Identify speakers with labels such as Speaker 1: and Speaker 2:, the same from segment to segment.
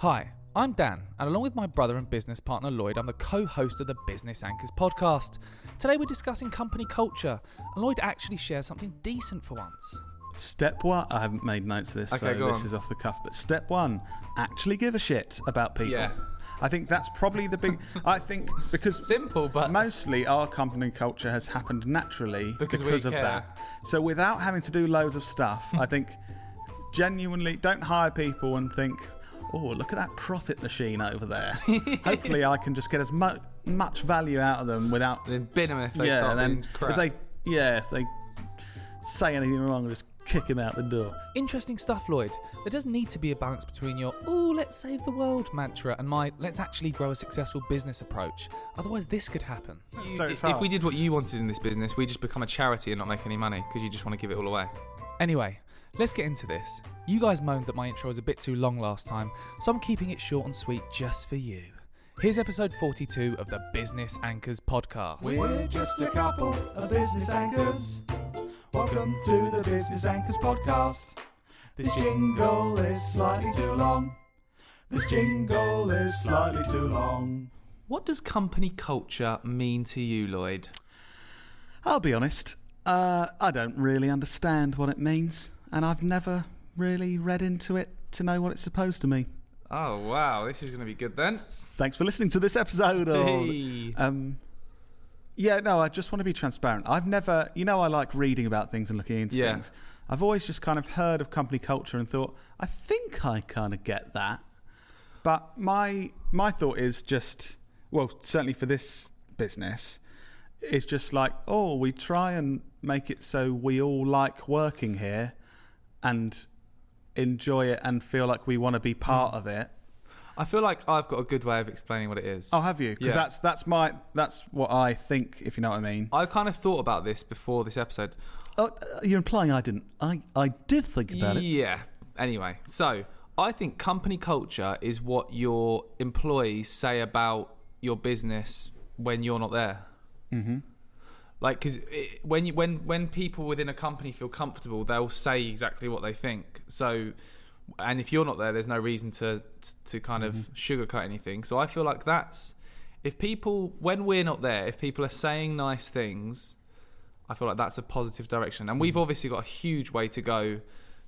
Speaker 1: Hi, I'm Dan, and along with my brother and business partner Lloyd, I'm the co-host of the Business Anchors podcast. Today we're discussing company culture, and Lloyd actually shares something decent for once.
Speaker 2: Step one, I haven't made notes of this,
Speaker 1: okay,
Speaker 2: so this is off the cuff, but step one, actually give a shit about people.
Speaker 1: Yeah.
Speaker 2: I think that's probably the big, I think, because
Speaker 1: simple, but
Speaker 2: mostly our company culture has happened naturally because of
Speaker 1: care.
Speaker 2: that. So without having to do loads of stuff, I think genuinely don't hire people and think, oh, look at that profit machine over there. Hopefully I can just get as much value out of them without...
Speaker 1: Then bin them if they start being crap.
Speaker 2: If they say anything wrong, just kick him out the door.
Speaker 1: Interesting stuff, Lloyd. There does need to be a balance between your, oh, let's save the world mantra and my, let's actually grow a successful business approach. Otherwise, this could happen.
Speaker 3: If we did what you wanted in this business, we just become a charity and not make any money because you just want to give it all away.
Speaker 1: Anyway, let's get into this. You guys moaned that my intro was a bit too long last time, so I'm keeping it short and sweet just for you. Here's episode 42 of the Business Anchors podcast.
Speaker 4: We're just a couple of business anchors. Welcome to the Business Anchors podcast. This jingle is slightly too long. This jingle is slightly too long.
Speaker 3: What does company culture mean to you, Lloyd?
Speaker 2: I'll be honest, I don't really understand what it means, and I've never really read into it to know what it's supposed to mean.
Speaker 3: Oh, wow, this is going to be good then.
Speaker 2: Thanks for listening to this episode of...
Speaker 3: Hey.
Speaker 2: I just want to be transparent. I've never... I like reading about things and looking into things. I've always just kind of heard of company culture and thought, I think I kind of get that. But my thought is just... Well, certainly for this business, it's just like, oh, we try and make it so we all like working here and enjoy it and feel like we want to be part of it.
Speaker 3: I feel like I've got a good way of explaining what it is.
Speaker 2: Oh, have you? Because that's what I think, if you know what I mean.
Speaker 3: I kind of thought about this before this episode.
Speaker 2: Oh, you're implying I didn't. I did think about it.
Speaker 3: Yeah. Anyway, so I think company culture is what your employees say about your business when you're not there.
Speaker 2: Mm-hmm.
Speaker 3: Like, because when people within a company feel comfortable, they'll say exactly what they think. So, and if you're not there, there's no reason to kind of sugarcoat anything. So I feel like when we're not there, if people are saying nice things, I feel like that's a positive direction. And we've obviously got a huge way to go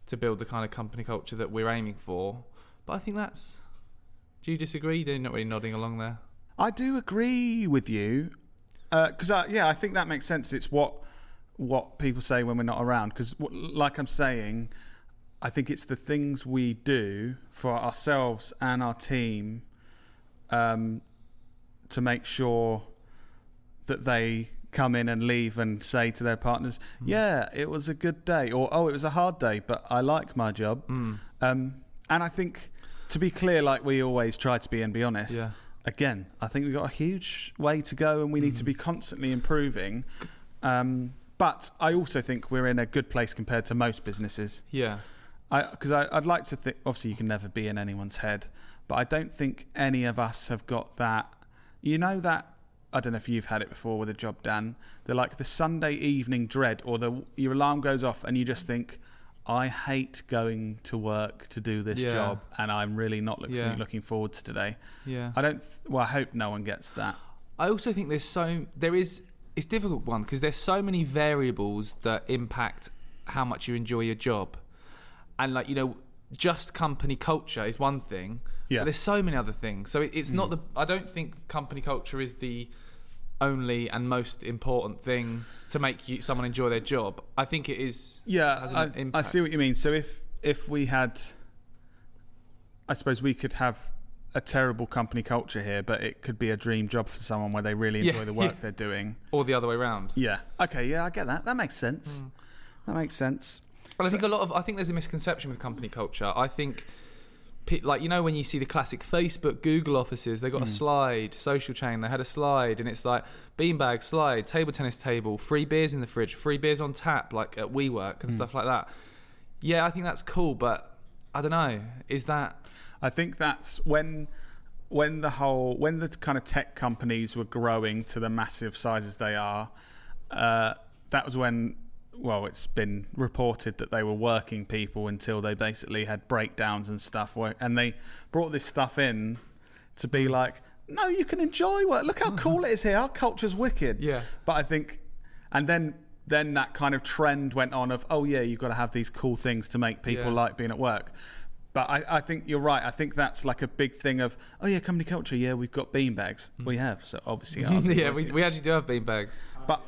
Speaker 3: to build the kind of company culture that we're aiming for. But I think do you disagree? You're not really nodding along there.
Speaker 2: I do agree with you. Because I think that makes sense. It's what people say when we're not around. Because like I'm saying, I think it's the things we do for ourselves and our team to make sure that they come in and leave and say to their partners, yeah, it was a good day, or oh, it was a hard day, but I like my job. And I think, to be clear, like we always try to be and be honest, again, I think we've got a huge way to go and we need to be constantly improving. But I also think we're in a good place compared to most businesses.
Speaker 3: Yeah.
Speaker 2: Because I'd like to think, obviously you can never be in anyone's head, but I don't think any of us have got that, that, I don't know if you've had it before with a job, Dan, they're like the Sunday evening dread, or your alarm goes off and you just think, I hate going to work to do this job, and I'm really not looking forward to today.
Speaker 3: Yeah.
Speaker 2: I hope no one gets that.
Speaker 3: I also think it's a difficult one because there's so many variables that impact how much you enjoy your job. And just company culture is one thing, but there's so many other things. So it's not I don't think company culture is the only and most important thing to make someone enjoy their job. I think it is.
Speaker 2: Yeah, I see what you mean. So if we had, I suppose we could have a terrible company culture here, but it could be a dream job for someone where they really enjoy the work they're doing.
Speaker 3: Or the other way around.
Speaker 2: Yeah. Okay. Yeah, I get that. That makes sense. That makes sense.
Speaker 3: Well, I think there's a misconception with company culture. I think, when you see the classic Facebook, Google offices, they got a slide, social chain, they had a slide, and it's like beanbag slide, table tennis table, free beers in the fridge, free beers on tap, like at WeWork and stuff like that. Yeah, I think that's cool, but I don't know. Is that?
Speaker 2: I think that's when the kind of tech companies were growing to the massive sizes they are. That was when well, it's been reported that they were working people until they basically had breakdowns and stuff, and they brought this stuff in to be like, no, you can enjoy work. Look how cool it is here. Our culture's wicked.
Speaker 3: Yeah.
Speaker 2: But I think, and then that kind of trend went on of, oh yeah, you've got to have these cool things to make people like being at work. But I think you're right. I think that's like a big thing of, oh yeah, company culture. Yeah, we've got beanbags. We have, so obviously.
Speaker 3: Yeah, we actually do have beanbags.
Speaker 2: But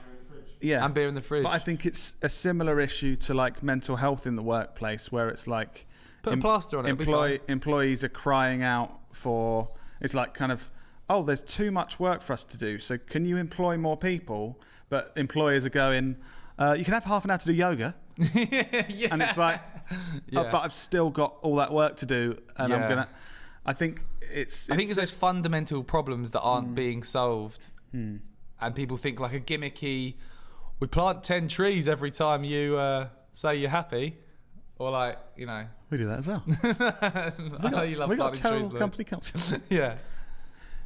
Speaker 2: yeah,
Speaker 3: and beer in the fridge.
Speaker 2: But I think it's a similar issue to like mental health in the workplace, where it's like
Speaker 3: put a plaster on it.
Speaker 2: Employees are crying out for. It's like kind of, oh, there's too much work for us to do. So can you employ more people? But employers are going, you can have half an hour to do yoga.
Speaker 3: Yeah.
Speaker 2: And it's like, oh, but I've still got all that work to do, and I'm gonna. I think it's
Speaker 3: those fundamental problems that aren't being solved, and people think like a gimmicky. We plant 10 trees every time you say you're happy, or like, you know.
Speaker 2: We do that as well.
Speaker 3: I know you love planting trees.
Speaker 2: We got terrible company culture.
Speaker 3: Yeah.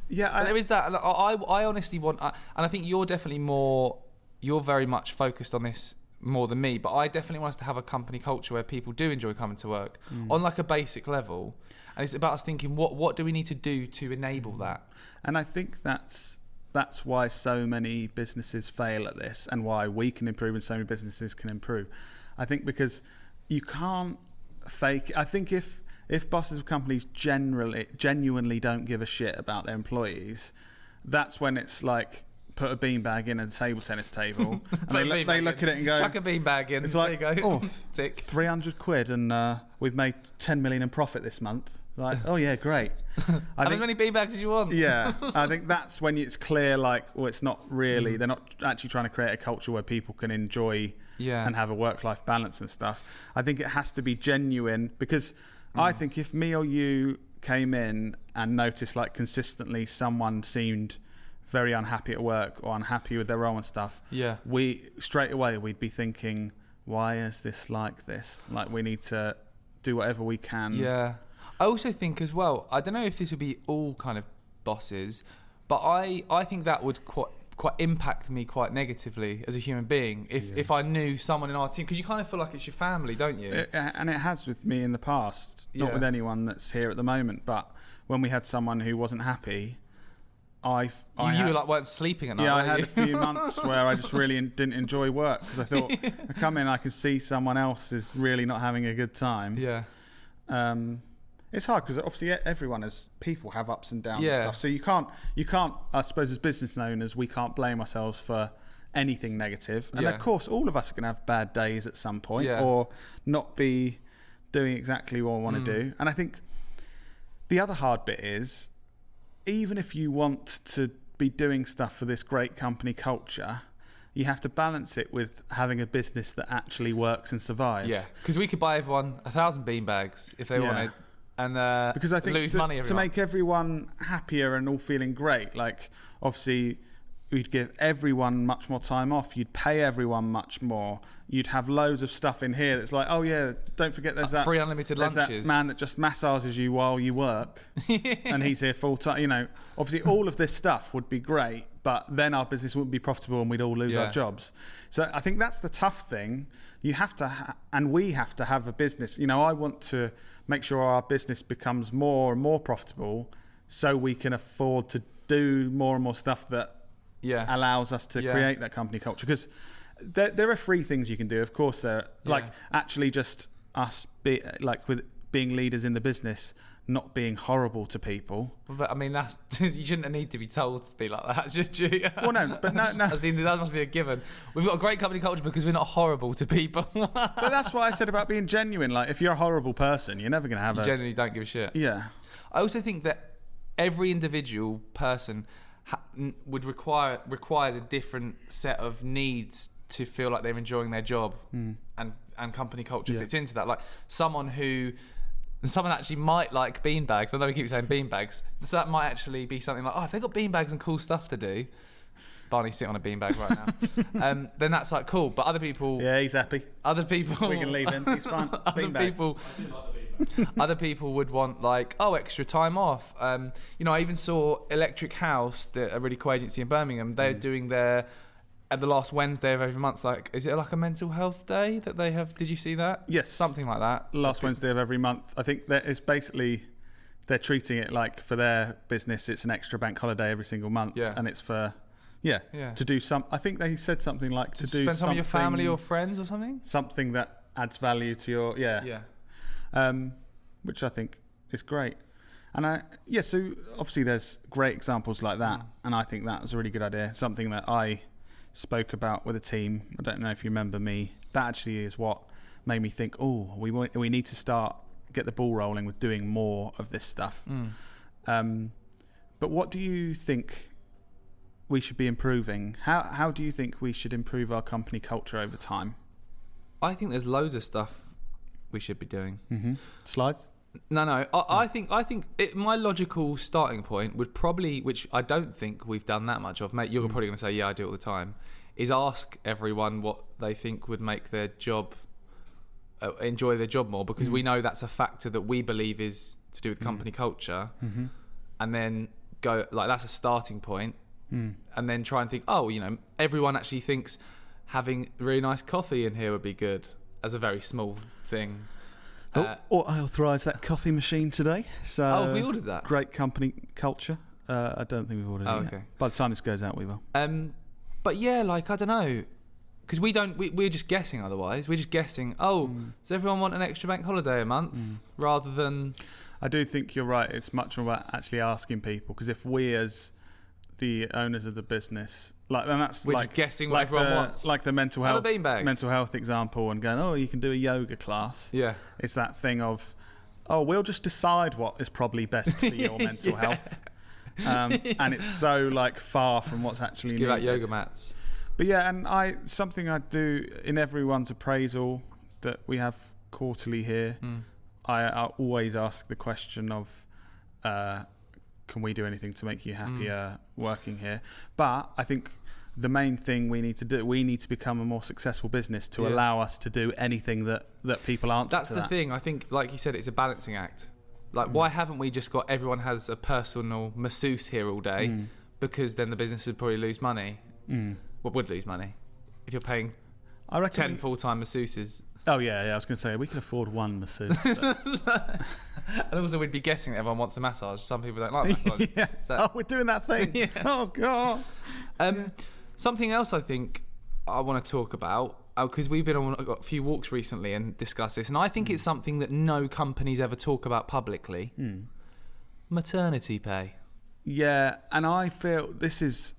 Speaker 2: Yeah.
Speaker 3: But there is that. And I honestly want, and I think you're definitely more. You're very much focused on this more than me, but I definitely want us to have a company culture where people do enjoy coming to work on like a basic level, and it's about us thinking what do we need to do to enable that.
Speaker 2: And I think that's why so many businesses fail at this, and why we can improve and so many businesses can improve. I think because you can't fake. I think if bosses of companies genuinely don't give a shit about their employees, that's when it's like, put a beanbag in a table tennis table, and they look at it and go,
Speaker 3: chuck a beanbag in.
Speaker 2: It's like,
Speaker 3: there you go.
Speaker 2: Oh,
Speaker 3: tick.
Speaker 2: 300 quid, and we've made 10 million in profit this month. Like, oh yeah, great.
Speaker 3: How many beanbags as you want?
Speaker 2: Yeah, I think that's when it's clear, like, well, it's not really, they're not actually trying to create a culture where people can enjoy and have a work-life balance and stuff. I think it has to be genuine, because I think if me or you came in and noticed like consistently someone seemed very unhappy at work or unhappy with their role and stuff, we straight away we'd be thinking, why is this like this? Like, we need to do whatever we can.
Speaker 3: Yeah. I also think as well, I don't know if this would be all kind of bosses, but I think that would quite impact me quite negatively as a human being if I knew someone in our team, because you kind of feel like it's your family, don't you?
Speaker 2: And it has with me in the past, not with anyone that's here at the moment, but when we had someone who wasn't happy, you weren't sleeping at night. Yeah, I had a few months where I just really didn't enjoy work, because I thought, I come in, I can see someone else is really not having a good time.
Speaker 3: Yeah.
Speaker 2: It's hard because obviously everyone people have ups and downs and stuff. So you can't, I suppose as business owners, we can't blame ourselves for anything negative. And of course, all of us are going to have bad days at some point or not be doing exactly what we want to do. And I think the other hard bit is, even if you want to be doing stuff for this great company culture, you have to balance it with having a business that actually works and survives. Yeah,
Speaker 3: because we could buy everyone 1,000 beanbags if they wanted. And
Speaker 2: because I think
Speaker 3: lose money
Speaker 2: to make everyone happier and all feeling great, like obviously you'd give everyone much more time off, you'd pay everyone much more, you'd have loads of stuff in here that's like, oh yeah, don't forget there's that
Speaker 3: free unlimited lunches,
Speaker 2: that man that just massages you while you work and he's here full time. You know, obviously all of this stuff would be great, but then our business wouldn't be profitable and we'd all lose our jobs. So I think that's the tough thing. You have to and we have to have a business. You know, I want to make sure our business becomes more and more profitable, so we can afford to do more and more stuff that allows us to create that company culture. Because there are free things you can do. Of course, there like actually just us with being leaders in the business, not being horrible to people.
Speaker 3: But I mean, that's you shouldn't need to be told to be like that, should you?
Speaker 2: Well, no.
Speaker 3: I mean, that must be a given. We've got a great company culture because we're not horrible to people.
Speaker 2: But that's what I said about being genuine. Like, if you're a horrible person, you're never going to have
Speaker 3: you genuinely don't give a shit.
Speaker 2: Yeah.
Speaker 3: I also think that every individual person requires a different set of needs to feel like they're enjoying their job, and company culture fits into that. Like someone actually might like beanbags. I know we keep saying beanbags, so that might actually be something like, oh, if they've got beanbags and cool stuff to do. Barney's sitting on a beanbag right now. Then that's like cool. But other people,
Speaker 2: he's happy.
Speaker 3: Other people,
Speaker 2: we can leave him. He's fine.
Speaker 3: Other people would want like, extra time off. I even saw Electric House, a really cool agency in Birmingham. They're doing their at the last Wednesday of every month, like, is it like a mental health day that they have? Did you see that?
Speaker 2: Yes.
Speaker 3: Something like that.
Speaker 2: Last Wednesday of every month. I think that it's basically, they're treating it like for their business, it's an extra bank holiday every single month.
Speaker 3: Yeah.
Speaker 2: And it's for,
Speaker 3: Yeah.
Speaker 2: to do some, I think they said something like to do
Speaker 3: spend some of your family or
Speaker 2: something,
Speaker 3: friends or something.
Speaker 2: something that adds value to your,
Speaker 3: Yeah.
Speaker 2: which I think is great. And so obviously there's great examples like that. And I think that was a really good idea. Something that I spoke about with a team. I don't know if you remember me. That actually is what made me think, we need to get the ball rolling with doing more of this stuff. But what do you think we should be improving? How do you think we should improve our company culture over time?
Speaker 3: I think there's loads of stuff we should be doing.
Speaker 2: Slides?
Speaker 3: No. I think my logical starting point would probably, which I don't think we've done that much of, mate, you're probably going to say, yeah, I do it all the time, is ask everyone what they think would make their job, enjoy their job more, because we know that's a factor that we believe is to do with company culture. And then go, like, that's a starting point. And then try and think, everyone actually thinks having really nice coffee in here would be good, as a very small thing.
Speaker 2: Or I authorised that coffee machine today. So
Speaker 3: have we ordered that?
Speaker 2: Great company culture. I don't think we've ordered it yet.
Speaker 3: Okay.
Speaker 2: By the time this goes out, we will.
Speaker 3: But yeah, like, I don't know, because we're just guessing otherwise. We're just guessing, does everyone want an extra bank holiday a month rather than...
Speaker 2: I do think you're right. It's much more about actually asking people, because if we as the owners of the business, then that's
Speaker 3: we're
Speaker 2: like
Speaker 3: just guessing what everyone wants.
Speaker 2: Like the mental health example, and going, you can do a yoga class.
Speaker 3: Yeah.
Speaker 2: It's that thing of, we'll just decide what is probably best for your mental health. And it's so far from what's actually
Speaker 3: just give
Speaker 2: needed.
Speaker 3: out yoga mats.
Speaker 2: But yeah, and something I do in everyone's appraisal that we have quarterly here, I always ask the question of, can we do anything to make you happier working here? But I think the main thing we need to become a more successful business to allow us to do anything that people answer
Speaker 3: That's
Speaker 2: to
Speaker 3: the
Speaker 2: that.
Speaker 3: thing. I think, like you said, it's a balancing act. Like, why haven't we just got everyone has a personal masseuse here all day? Because then the business would probably lose money. Well, would lose money if you're paying 10 full-time masseuses.
Speaker 2: Oh yeah, I was going to say we could afford one masseuse.
Speaker 3: And also we'd be guessing that everyone wants a massage. Some people don't like massage.
Speaker 2: We're doing that thing.
Speaker 3: Yeah.
Speaker 2: Oh god.
Speaker 3: Something else I think I want to talk about, because we've been on a few walks recently and discussed this, and I think it's something that no companies ever talk about publicly. Maternity pay.
Speaker 2: Yeah, and I feel this is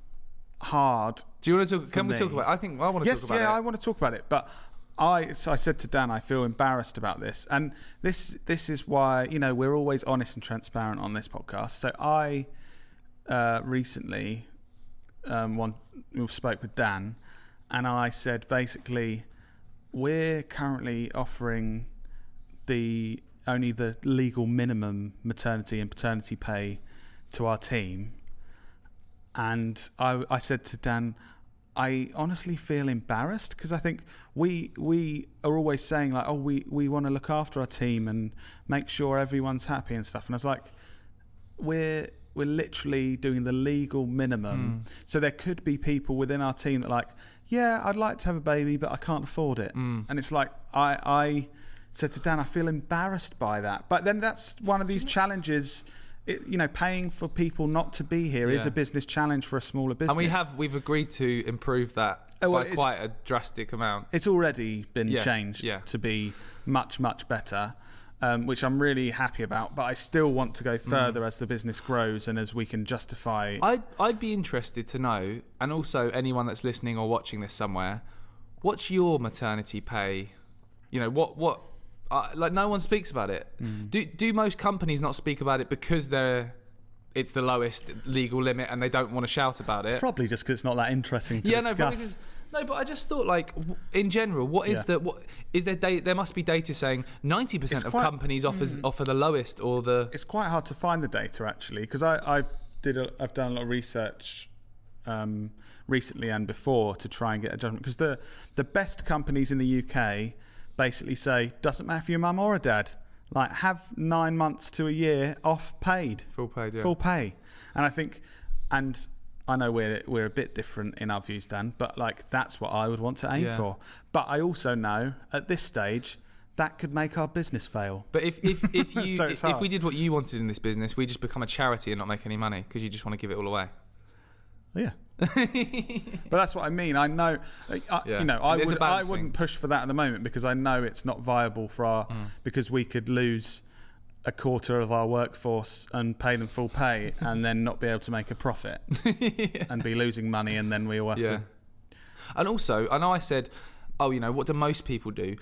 Speaker 2: hard.
Speaker 3: Do you want to talk? Can we talk about? I want to talk about it.
Speaker 2: Yes, I want to talk about it, but I said to Dan, I feel embarrassed about this, and this is why we're always honest and transparent on this podcast. So I recently spoke with Dan, and I said basically we're currently offering only the legal minimum maternity and paternity pay to our team, and I said to Dan, I honestly feel embarrassed, because I think we are always saying we want to look after our team and make sure everyone's happy and stuff. And I was like, we're literally doing the legal minimum. So there could be people within our team that I'd like to have a baby, but I can't afford it. And it's like, I said to Dan, I feel embarrassed by that. But then that's one of these challenges. Paying for people not to be here is a business challenge for a smaller business.
Speaker 3: And we've agreed to improve that by quite a drastic amount.
Speaker 2: It's already been changed to be much, much better, which I'm really happy about. But I still want to go further as the business grows and as we can justify.
Speaker 3: I'd be interested to know, and also anyone that's listening or watching this somewhere, what's your maternity pay? What no one speaks about it. Do most companies not speak about it because it's the lowest legal limit and they don't want to shout about it?
Speaker 2: Probably just because it's not that interesting to discuss.
Speaker 3: No, but I just thought, in general, what is there? There must be data saying 90% of companies offer the lowest or the.
Speaker 2: It's quite hard to find the data actually, because I've done a lot of research recently and before to try and get a judgment, because the best companies in the UK basically say, doesn't matter if you're a mum or a dad, have 9 months to a year off paid.
Speaker 3: Full paid, yeah.
Speaker 2: Full pay. And I think, and I know we're a bit different in our views, Dan, but like that's what I would want to aim for. But I also know at this stage that could make our business fail.
Speaker 3: But if you
Speaker 2: So
Speaker 3: if we did what you wanted in this business, we just become a charity and not make any money because you just want to give it all away.
Speaker 2: Yeah. But that's what I mean. I know, I wouldn't push for that at the moment because I know it's not viable for our because we could lose a quarter of our workforce and pay them full pay and then not be able to make a profit and be losing money, and then we will have to.
Speaker 3: And also, I know I said, what do most people do?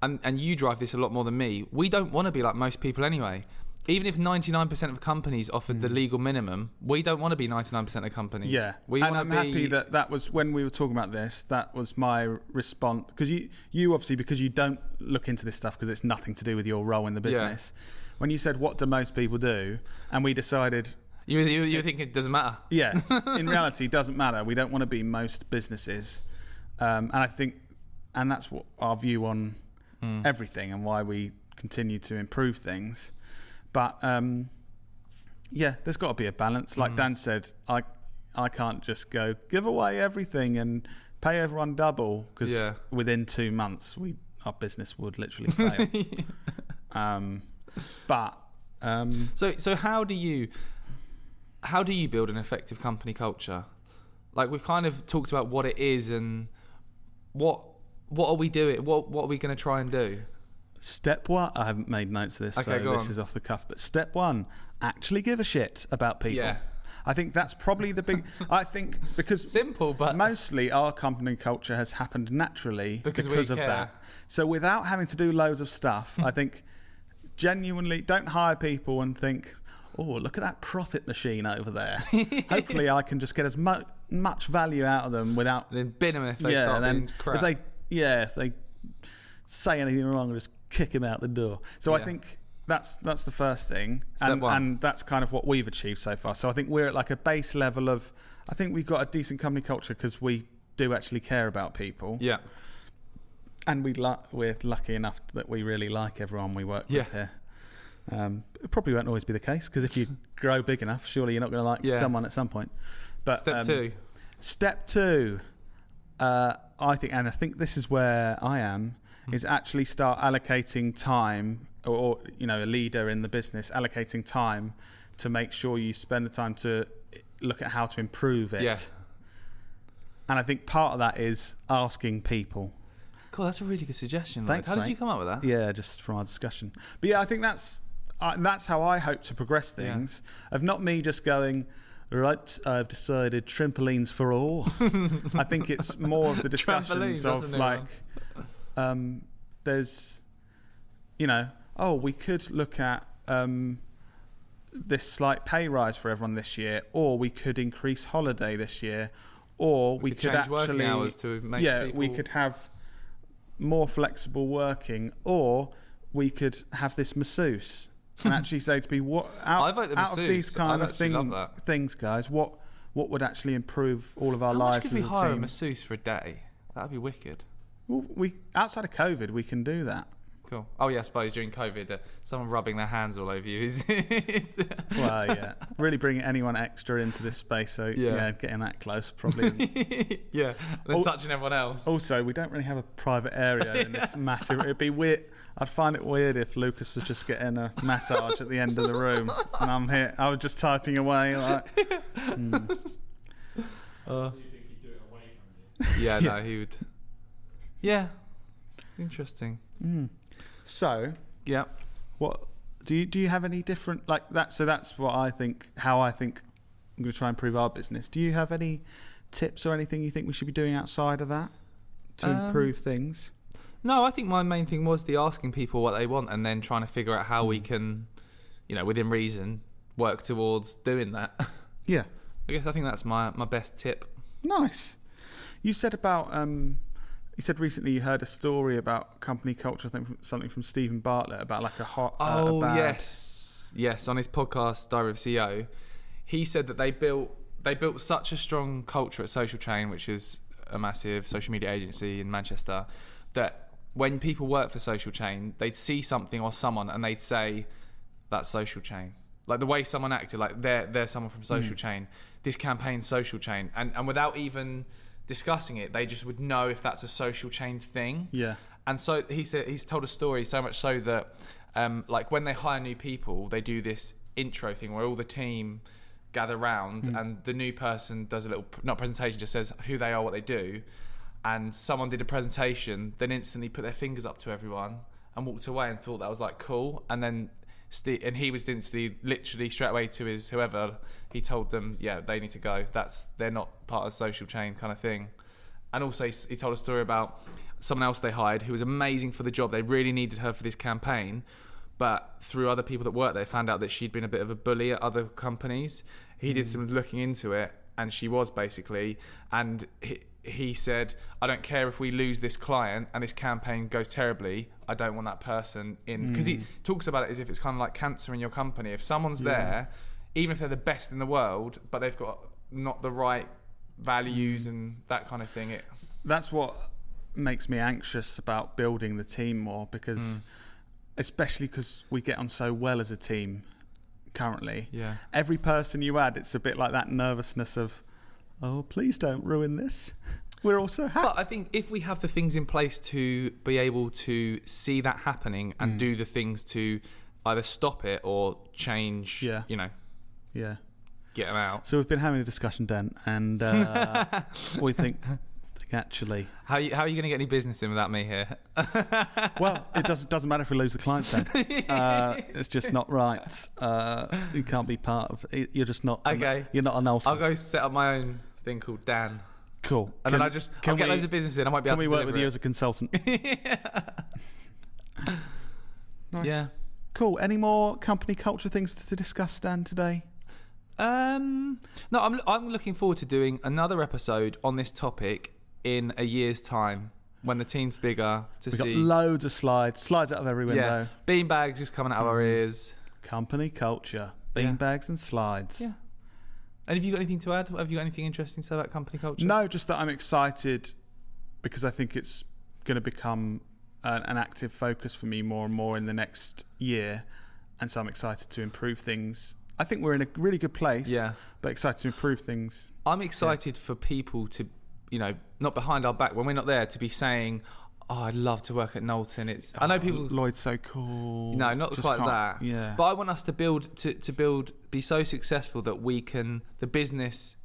Speaker 3: And you drive this a lot more than me. We don't want to be like most people anyway. Even if 99% of companies offered the legal minimum, we don't want to be 99% of companies.
Speaker 2: Yeah, and I'm happy that was when we were talking about this. That was my response, because you obviously, because you don't look into this stuff because it's nothing to do with your role in the business. Yeah. When you said what do most people do, and we decided
Speaker 3: you were thinking it doesn't matter.
Speaker 2: Yeah, in reality, it doesn't matter. We don't want to be most businesses, and I think, and that's what our view on everything and why we continue to improve things. But there's got to be a balance. Like Dan said, I can't just go give away everything and pay everyone double, because within 2 months our business would literally fail.
Speaker 3: So how do you build an effective company culture? Like, we've kind of talked about what it is and what are we doing? What are we going to try and do?
Speaker 2: Step one, I haven't made notes of this, so this is off the cuff, but step one, actually give a shit about people. Yeah. I think that's probably the big, I think, because
Speaker 3: simple, but
Speaker 2: mostly our company culture has happened naturally because of that. So without having to do loads of stuff, I think genuinely don't hire people and think, oh, look at that profit machine over there. Hopefully I can just get as much value out of them without...
Speaker 3: Then bin them if they start being crap.
Speaker 2: If they say anything wrong, just kick him out the door. So I think that's the first thing, and that's kind of what we've achieved so far. So I think we're at like a base level of, I think we've got a decent company culture because we do actually care about people. Yeah. And we're lucky enough that we really like everyone we work with here. It probably won't always be the case, because if you grow big enough, surely you're not going to like someone at some point. But step two, I think this is where I am, is actually start allocating time, or a leader in the business allocating time to make sure you spend the time to look at how to improve it. Yeah. And I think part of that is asking people.
Speaker 3: Cool, that's a really good suggestion.
Speaker 2: Thanks,
Speaker 3: how did you come up with that?
Speaker 2: Yeah, just from our discussion. But yeah, I think that's how I hope to progress things. Of not me just going, right, I've decided trampolines for all. I think it's more of the discussions of like, there's, we could look at this slight pay rise for everyone this year, or we could increase holiday this year, or we could
Speaker 3: change working hours to make people...
Speaker 2: we could have more flexible working, or we could have this masseuse and actually say to people, out of these kind of things, guys, what would actually improve all of our lives as a team?
Speaker 3: How much could we hire a masseuse for a day? That'd be wicked.
Speaker 2: Well, outside of COVID, we can do that.
Speaker 3: Cool. Oh yeah, I suppose during COVID, someone rubbing their hands all over you is...
Speaker 2: Well, yeah. Really bringing anyone extra into this space, so getting that close probably.
Speaker 3: Yeah, then touching everyone else.
Speaker 2: Also, we don't really have a private area in this massive... It'd be weird. I'd find it weird if Lucas was just getting a massage at the end of the room and I'm here. I was just typing away like...
Speaker 5: Do you think he'd do it away from you?
Speaker 3: Yeah, no, he would... Yeah. Interesting.
Speaker 2: So, what do you have any different like that? So that's what I think. How I think I'm going to try and improve our business. Do you have any tips or anything you think we should be doing outside of that to improve things?
Speaker 3: No, I think my main thing was the asking people what they want and then trying to figure out how we can, within reason, work towards doing that.
Speaker 2: Yeah,
Speaker 3: I think that's my best tip.
Speaker 2: Nice. You said about you said recently you heard a story about company culture. I think something from Stephen Bartlett about like a hot.
Speaker 3: Yes. On his podcast, Diary of a CEO, he said that they built such a strong culture at Social Chain, which is a massive social media agency in Manchester, that when people work for Social Chain, they'd see something or someone and they'd say, "That's Social Chain." Like the way someone acted, like they're someone from social chain. This campaign's social chain, and without even discussing it, they just would know if that's a social chain thing.
Speaker 2: Yeah.
Speaker 3: And so he's told a story so much so that like when they hire new people, they do this intro thing where all the team gather round and the new person does a little, not presentation, just says who they are, what they do. And someone did a presentation, then instantly put their fingers up to everyone and walked away and thought that was like cool. And then and he was instantly, literally straight away to his whoever, he told them, yeah, they need to go. They're not part of the social chain kind of thing. And also he told a story about someone else they hired who was amazing for the job. They really needed her for this campaign, but through other people that worked there, found out that she'd been a bit of a bully at other companies. He did some looking into it, and she was basically, and he said, I don't care if we lose this client and this campaign goes terribly, I don't want that person in. Because he talks about it as if it's kind of like cancer in your company. If someone's there, even if they're the best in the world, but they've got not the right values and that kind of thing.
Speaker 2: That's what makes me anxious about building the team more, because especially because we get on so well as a team currently.
Speaker 3: Yeah.
Speaker 2: Every person you add, it's a bit like that nervousness of, oh, please don't ruin this. We're also happy.
Speaker 3: But I think if we have the things in place to be able to see that happening and do the things to either stop it or change,
Speaker 2: Yeah.
Speaker 3: Get them out.
Speaker 2: So we've been having a discussion, Dan, and we think actually,
Speaker 3: How are you going to get any business in without me here?
Speaker 2: well, it doesn't matter if we lose the clients then. It's just not right. You can't be part of it. You're just not.
Speaker 3: Okay.
Speaker 2: You're not a Knowlton.
Speaker 3: I'll go set up my own thing called Dan.
Speaker 2: Cool.
Speaker 3: And then I'll get loads of business in. I might be able to
Speaker 2: Can we work with you
Speaker 3: it.
Speaker 2: as a consultant? Nice.
Speaker 3: Yeah.
Speaker 2: Cool. Any more company culture things to discuss, Dan, today?
Speaker 3: No, I'm looking forward to doing another episode on this topic in a year's time when the team's bigger.
Speaker 2: We've got loads of slides out of every window.
Speaker 3: Yeah, beanbags just coming out of our ears.
Speaker 2: Company culture, beanbags and slides.
Speaker 3: Yeah. And have you got anything to add? Have you got anything interesting to say about company culture?
Speaker 2: No, just that I'm excited because I think it's going to become an active focus for me more and more in the next year, and so I'm excited to improve things. I think we're in a really good place, but excited to improve things.
Speaker 3: I'm excited for people to, not behind our back when we're not there, to be saying, oh, I'd love to work at Knowlton. I know people.
Speaker 2: Lloyd's so cool.
Speaker 3: No, not
Speaker 2: Just
Speaker 3: quite
Speaker 2: can't-
Speaker 3: that.
Speaker 2: Yeah.
Speaker 3: But I want us to be so successful that the business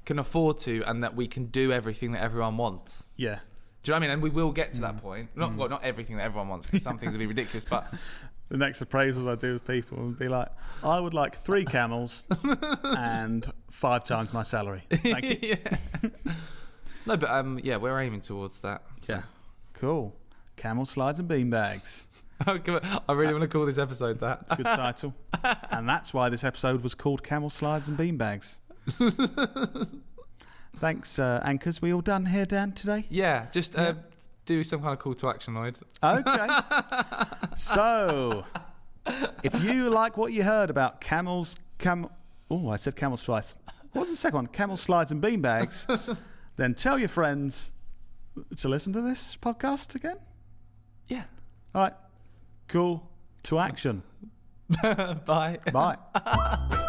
Speaker 3: can afford to, and that we can do everything that everyone wants.
Speaker 2: Yeah.
Speaker 3: Do you know what I mean? And we will get to that point. Not everything that everyone wants, because some things will be ridiculous, but
Speaker 2: The next appraisals I do with people would be like, I would like 3 camels and 5 times my salary. Thank you.
Speaker 3: No, but we're aiming towards that. So.
Speaker 2: Yeah. Cool. Camel slides and beanbags.
Speaker 3: I really want to call this episode that.
Speaker 2: Good title. And that's why this episode was called Camel Slides and Beanbags. Thanks, anchors. We all done here, Dan, today?
Speaker 3: Yeah, just do some kind of call to action, Lloyd.
Speaker 2: Okay. So, if you like what you heard about I said camels twice. What was the second one? Camel slides and beanbags. Then tell your friends to listen to this podcast again.
Speaker 3: Yeah.
Speaker 2: All right. Cool. To action.
Speaker 3: Bye.
Speaker 2: Bye.